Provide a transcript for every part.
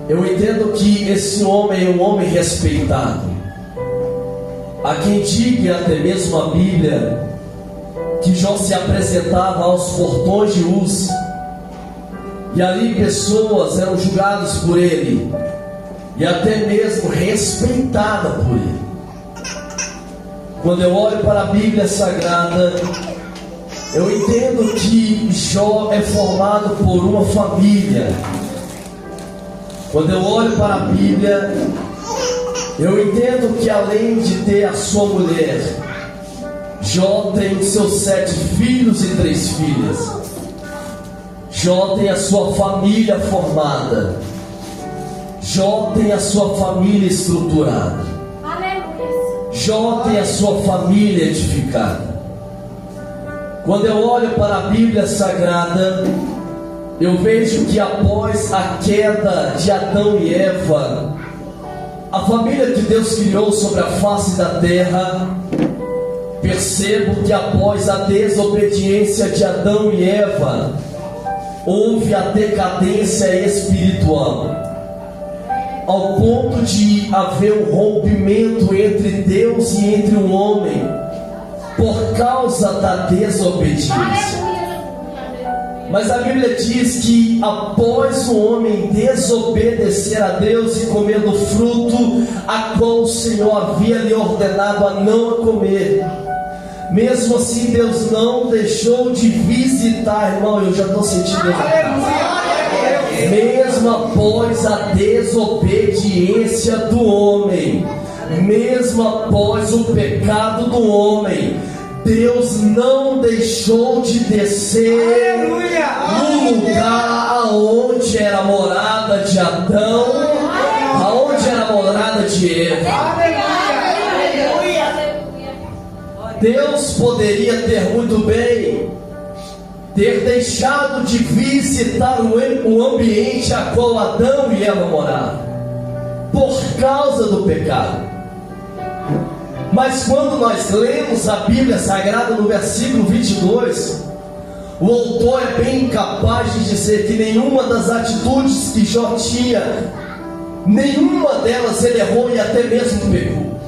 Eu entendo que esse homem é um homem respeitado. Há quem diga, até mesmo a Bíblia, que Jó se apresentava aos portões de Uz, e ali pessoas eram julgadas por ele, e até mesmo respeitadas por ele. Quando eu olho para a Bíblia Sagrada, eu entendo que Jó é formado por uma família. Quando eu olho para a Bíblia, eu entendo que além de ter a sua mulher, Jó tem seus 7 filhos e 3 filhas. Jó tem a sua família formada. Jó tem a sua família estruturada. Jó tem a sua família edificada. Quando eu olho para a Bíblia Sagrada, eu vejo que após a queda de Adão e Eva, a família que Deus criou sobre a face da terra, percebo que após a desobediência de Adão e Eva, houve a decadência espiritual, ao ponto de haver um rompimento entre Deus e entre o homem, por causa da desobediência. Mas a Bíblia diz que após o homem desobedecer a Deus e comer do fruto a qual o Senhor havia lhe ordenado a não comer, mesmo assim Deus não deixou de visitar, irmão, eu já estou sentindo mesmo após a desobediência do homem, mesmo após o pecado do homem, Deus não deixou de descer no lugar aonde era a morada de Adão, aonde era a morada de Eva. Deus poderia ter muito bem ter deixado de visitar o ambiente a qual Adão e Eva moravam, por causa do pecado. Mas quando nós lemos a Bíblia Sagrada no versículo 22, o autor é bem capaz de dizer que nenhuma das atitudes que Jó tinha, nenhuma delas ele errou e até mesmo pecou.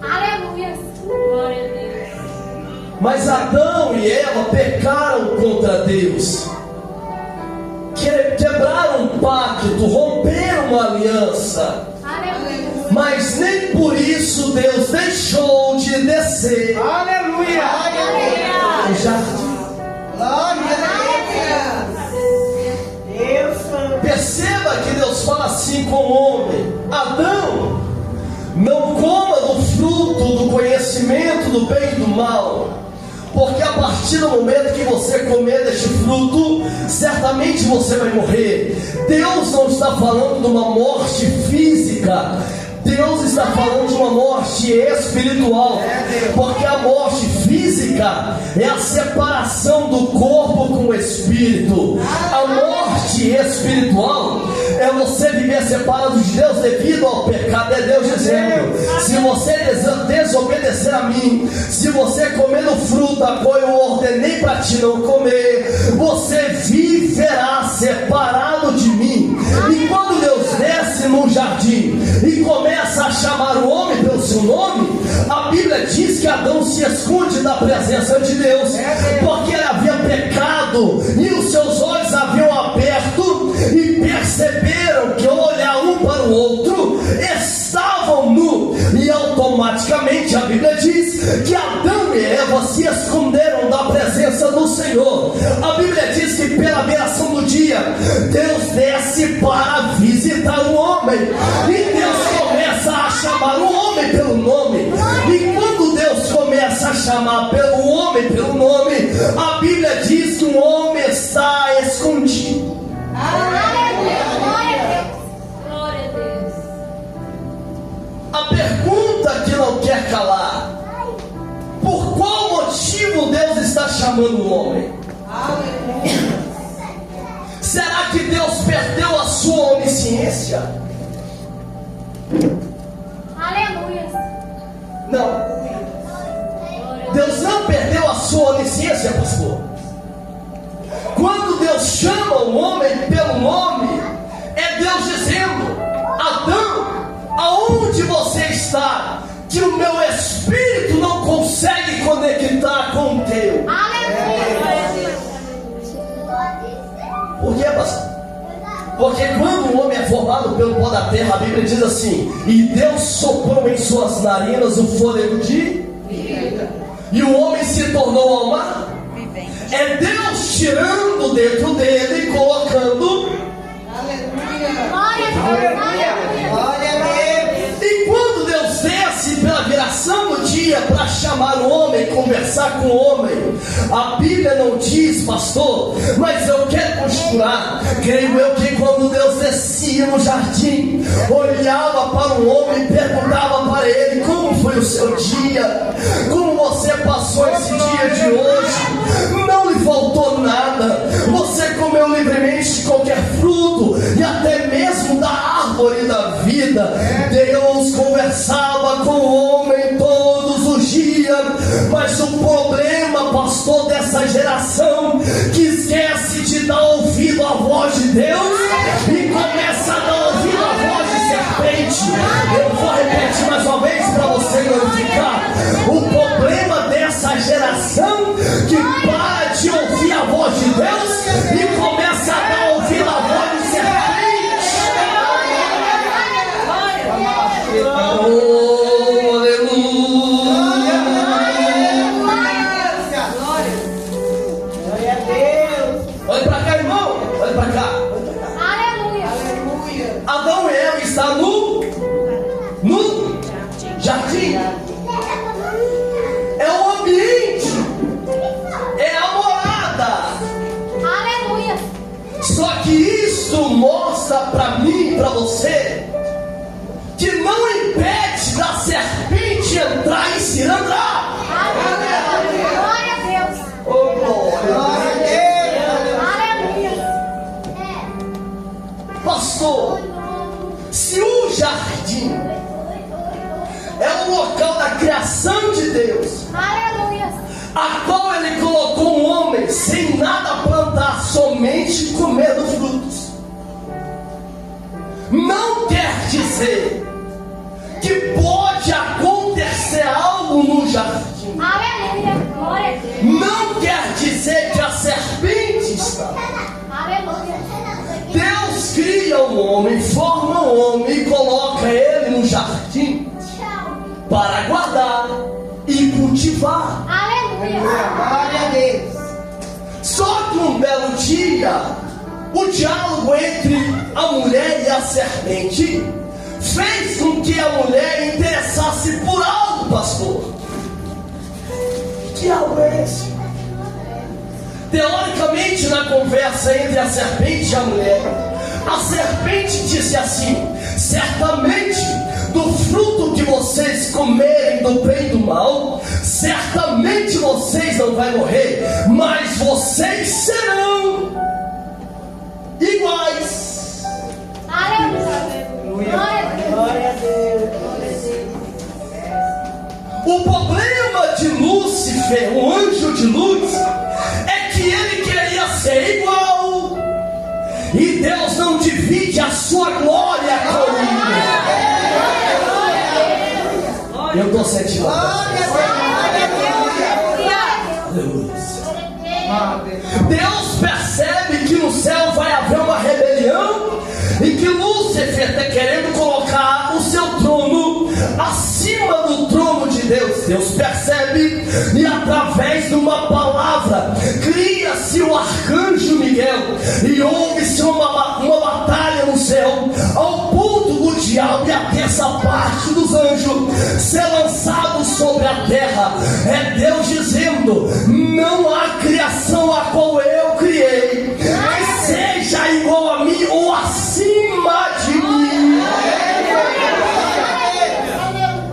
Aleluia, glória a Deus. Mas Adão e Eva pecaram contra Deus, quebraram um pacto, romperam uma aliança. Mas nem por isso Deus deixou de descer. Aleluia! O jardim. Glória a Deus! Perceba que Deus fala assim com o homem: Adão, não coma do fruto do conhecimento do bem e do mal, porque a partir do momento que você comer deste fruto, certamente você vai morrer. Deus não está falando de uma morte física, Deus está falando de uma morte espiritual, porque a morte física é a separação do corpo com o espírito. A morte espiritual é você viver separado de Deus devido ao pecado. É Deus dizendo: se você desobedecer a mim, se você comer do fruto a qual eu ordenei para ti não comer, você viverá separado de mim. E quando Deus desce no jardim e começa a chamar o homem pelo seu nome, a Bíblia diz que Adão se esconde da presença de Deus, porque ele havia pecado e os seus olhos haviam aberto e perceberam que ao olhar um para o outro estavam nus, e automaticamente a Bíblia diz que Adão e Eva se esconderam da presença do Senhor. A Bíblia diz que pela viração do dia Deus desce para visitar o homem, e Deus começa a chamar o homem pelo nome. E quando Deus começa a chamar pelo homem pelo nome, a Bíblia diz que o homem está escondido. A pergunta que não quer calar: por qual motivo Deus está chamando o homem? Será que Deus perdeu a sua onisciência? Aleluia. Não. Deus não perdeu a sua onisciência, pastor. Quando Deus chama o homem pelo nome, é Deus dizendo: está que o meu espírito não consegue conectar com o teu. Aleluia. Por quê, pastor? Porque quando o homem é formado pelo pó da terra, a Bíblia diz assim: e Deus soprou em suas narinas o fôlego de vida, e o homem se tornou alma. É Deus tirando dentro dele e colocando. Aleluia. Glória a Deus. Aleluia. Glória a Deus. E quando Deus desce pela viração do dia para chamar o homem, conversar com o homem, a Bíblia não diz, pastor, mas eu quero costurar. Creio eu que quando Deus descia no jardim, olhava para o homem e perguntava para ele: como foi o seu dia? Como você passou esse dia de hoje? Não lhe faltou nada? Você comeu livremente de qualquer fruto e até mesmo da árvore da vida? Deus conversava com o homem todos os dias, mas o problema, pastor, dessa geração que esquece de dar ouvido à voz de Deus e começa a dar ouvido à voz de serpente. Eu vou repetir mais uma vez para você glorificar. O problema dessa geração que para de ouvir a voz de Deus e começa a dar ouvido à voz de serpente. Oh, aleluia. Glória a Deus. Olha para cá, irmão. Olha para cá. Aleluia. Aleluia. Adão e Eva estão no jardim. É o ambiente. É a morada. Aleluia. Só que isso mostra para mim e para você que não impede da serpente entrar e se andar. Aleluia. Glória a Deus. Oh, glória. Glória a Deus. Aleluia. Pastor, se o jardim é o local da criação de Deus, Aleluia. a qual ele colocou um homem sem nada plantar, somente comendo frutos, não quer dizer que pode acontecer algo no jardim. Aleluia. Glória a Deus. Não quer dizer que a serpente está. Aleluia. Deus cria um homem, forma um homem e coloca ele no jardim para guardar e cultivar. Aleluia. Glória a Deus. Só que um belo dia, o diálogo entre a mulher e a serpente fez com que a mulher interessasse por algo, pastor. Que algo é esse? Teoricamente, na conversa entre a serpente e a mulher, a serpente disse assim: certamente do fruto que vocês comerem do bem e do mal, certamente vocês não vão morrer, mas vocês serão iguais. Aleluia. Glória a Deus. O problema de Lúcifer, o anjo de luz, é que ele queria ser igual, e Deus não divide a sua glória com ele. Eu estou sentindo. Glória a Aleluia. Deus. Deus percebe que no céu vai haver uma rebelião e que Lúcifer está querendo colocar o seu trono acima do trono de Deus. Deus percebe e através de uma palavra cria-se o arcanjo Miguel e houve-se uma batalha no céu, ao ponto do diabo e a terça parte dos anjos ser lançados sobre a terra. É Deus dizendo: não há criação a qual eu criei que seja igual a mim ou acima de mim.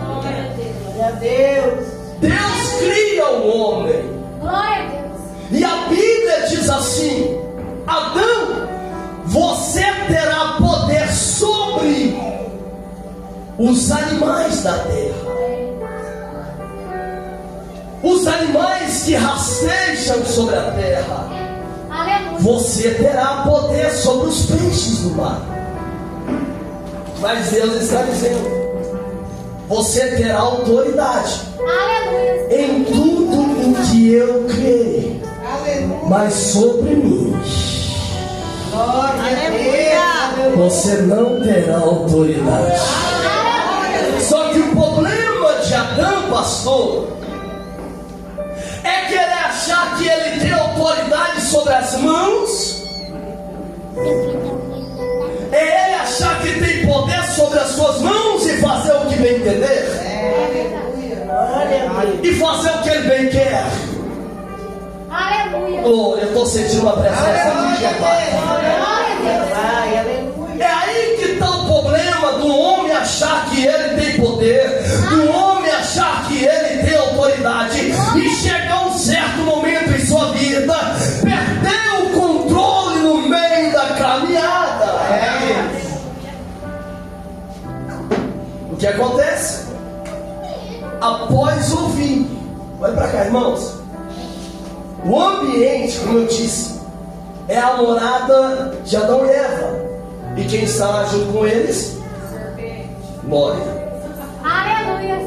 Glória a Deus. Deus cria o homem. Glória a Deus. E a Bíblia diz assim: Adão, você terá poder sobre os animais da terra. Os animais que rastejam sobre a terra. Aleluia. Você terá poder sobre os peixes do mar. Mas Deus está dizendo: você terá autoridade Aleluia. em tudo o que eu criei, mas sobre mim você não terá autoridade. Só que o problema de Adão, pastor, é que ele achar que ele tem autoridade sobre as mãos, é ele achar que tem poder sobre as suas mãos e fazer o que bem entender, e fazer o que ele bem quer. Aleluia. Oh, eu estou sentindo uma presença muito É aí que está o problema do homem achar que ele tem poder, do homem achar que ele tem autoridade, e chegar um certo momento em sua vida, perder o controle no meio da caminhada. O que acontece? Após ouvir, olha para cá, irmãos, o ambiente, como eu disse, é a morada de Adão e Eva. E quem está junto com eles? Morre. Aleluia.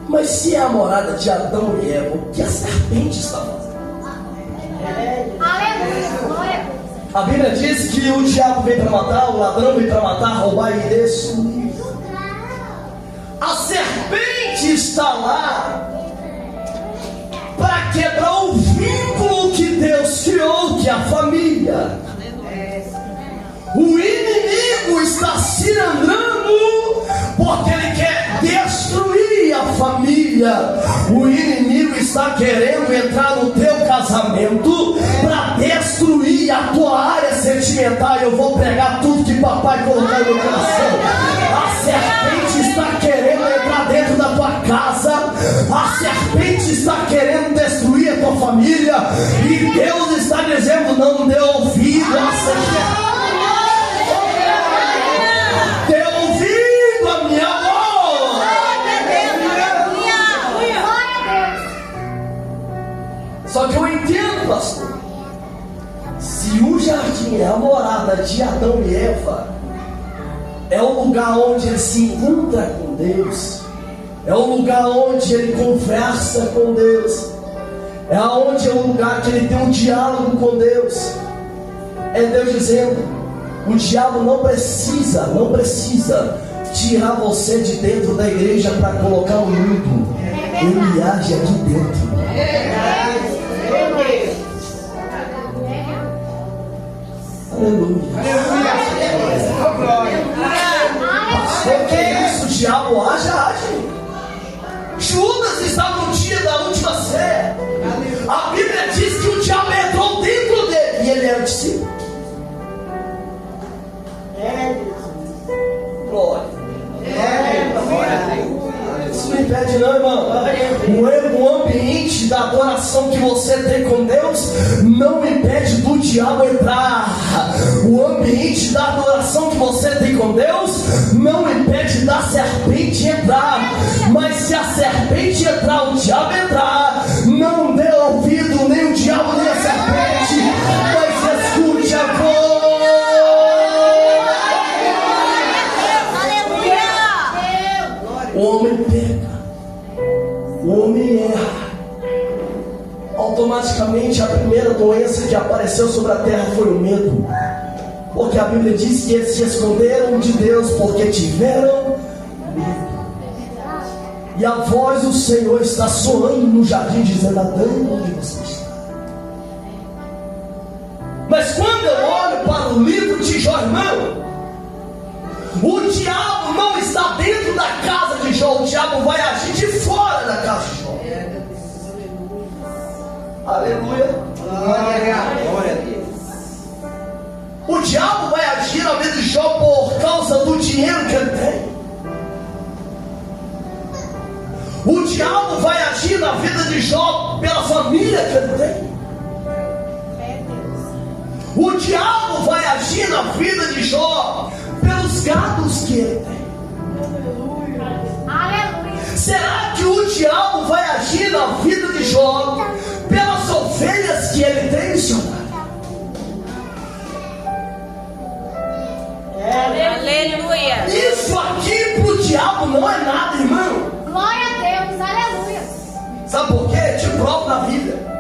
Mas se é a morada de Adão e Eva, o que a serpente está fazendo? Aleluia. Glória a Deus. A Bíblia diz que o diabo vem para matar, o ladrão vem para matar, roubar e destruir. A serpente está lá para quebrar o vínculo que Deus criou, que é a família. O inimigo está cirandrando porque ele quer destruir a família. O inimigo está querendo entrar no teu casamento para destruir a tua área sentimental. Eu vou pregar tudo que papai colocou no meu coração. A serpente está querendo entrar dentro da tua casa. A serpente está querendo destruir a tua família. E Deus está dizendo: não dê ouvido à serpente. Só que eu entendo, pastor, se o jardim é a morada de Adão e Eva, é o lugar onde ele se encontra com Deus, é o lugar onde ele conversa com Deus, é o lugar que ele tem um diálogo com Deus. É Deus dizendo: o diabo não precisa tirar você de dentro da igreja para colocar o mundo. Ele age aqui dentro. Aleluia. Pastor, que é isso? O diabo age. Judas está no dia da última ceia. A Bíblia diz que o diabo entrou dentro dele e ele era discípulo. Glória. Isso não impede não, irmão. O ambiente da adoração que você tem com Deus não impede do diabo entrar. O ambiente da adoração que você tem com Deus não impede da serpente entrar. Mas se a serpente entrar, o diabo entrar, não dê ouvido nem o diabo nem a serpente, mas escute a voz. O homem peca, o homem erra. Automaticamente a primeira doença que apareceu sobre a terra foi o medo. Porque a Bíblia diz que eles se esconderam de Deus porque tiveram medo. E a voz do Senhor está soando no jardim, dizendo: Adão, onde você está? Mas quando eu olho para o livro de Jó, irmão, o diabo não está dentro da casa de Jó, o diabo vai agir de fora da casa de Jó. Aleluia. Glória a Deus. O diabo vai agir na vida de Jó por causa do dinheiro que ele tem. O diabo vai agir na vida de Jó pela família que ele tem. O diabo vai agir na vida de Jó pelos gados que ele tem. Aleluia. Será que o diabo vai agir na vida de Jó pelas ovelhas que ele tem, missionário? Aleluia. Isso aqui para o diabo não é nada, irmão. Glória a Deus, aleluia. Sabe por quê? Te provo na vida.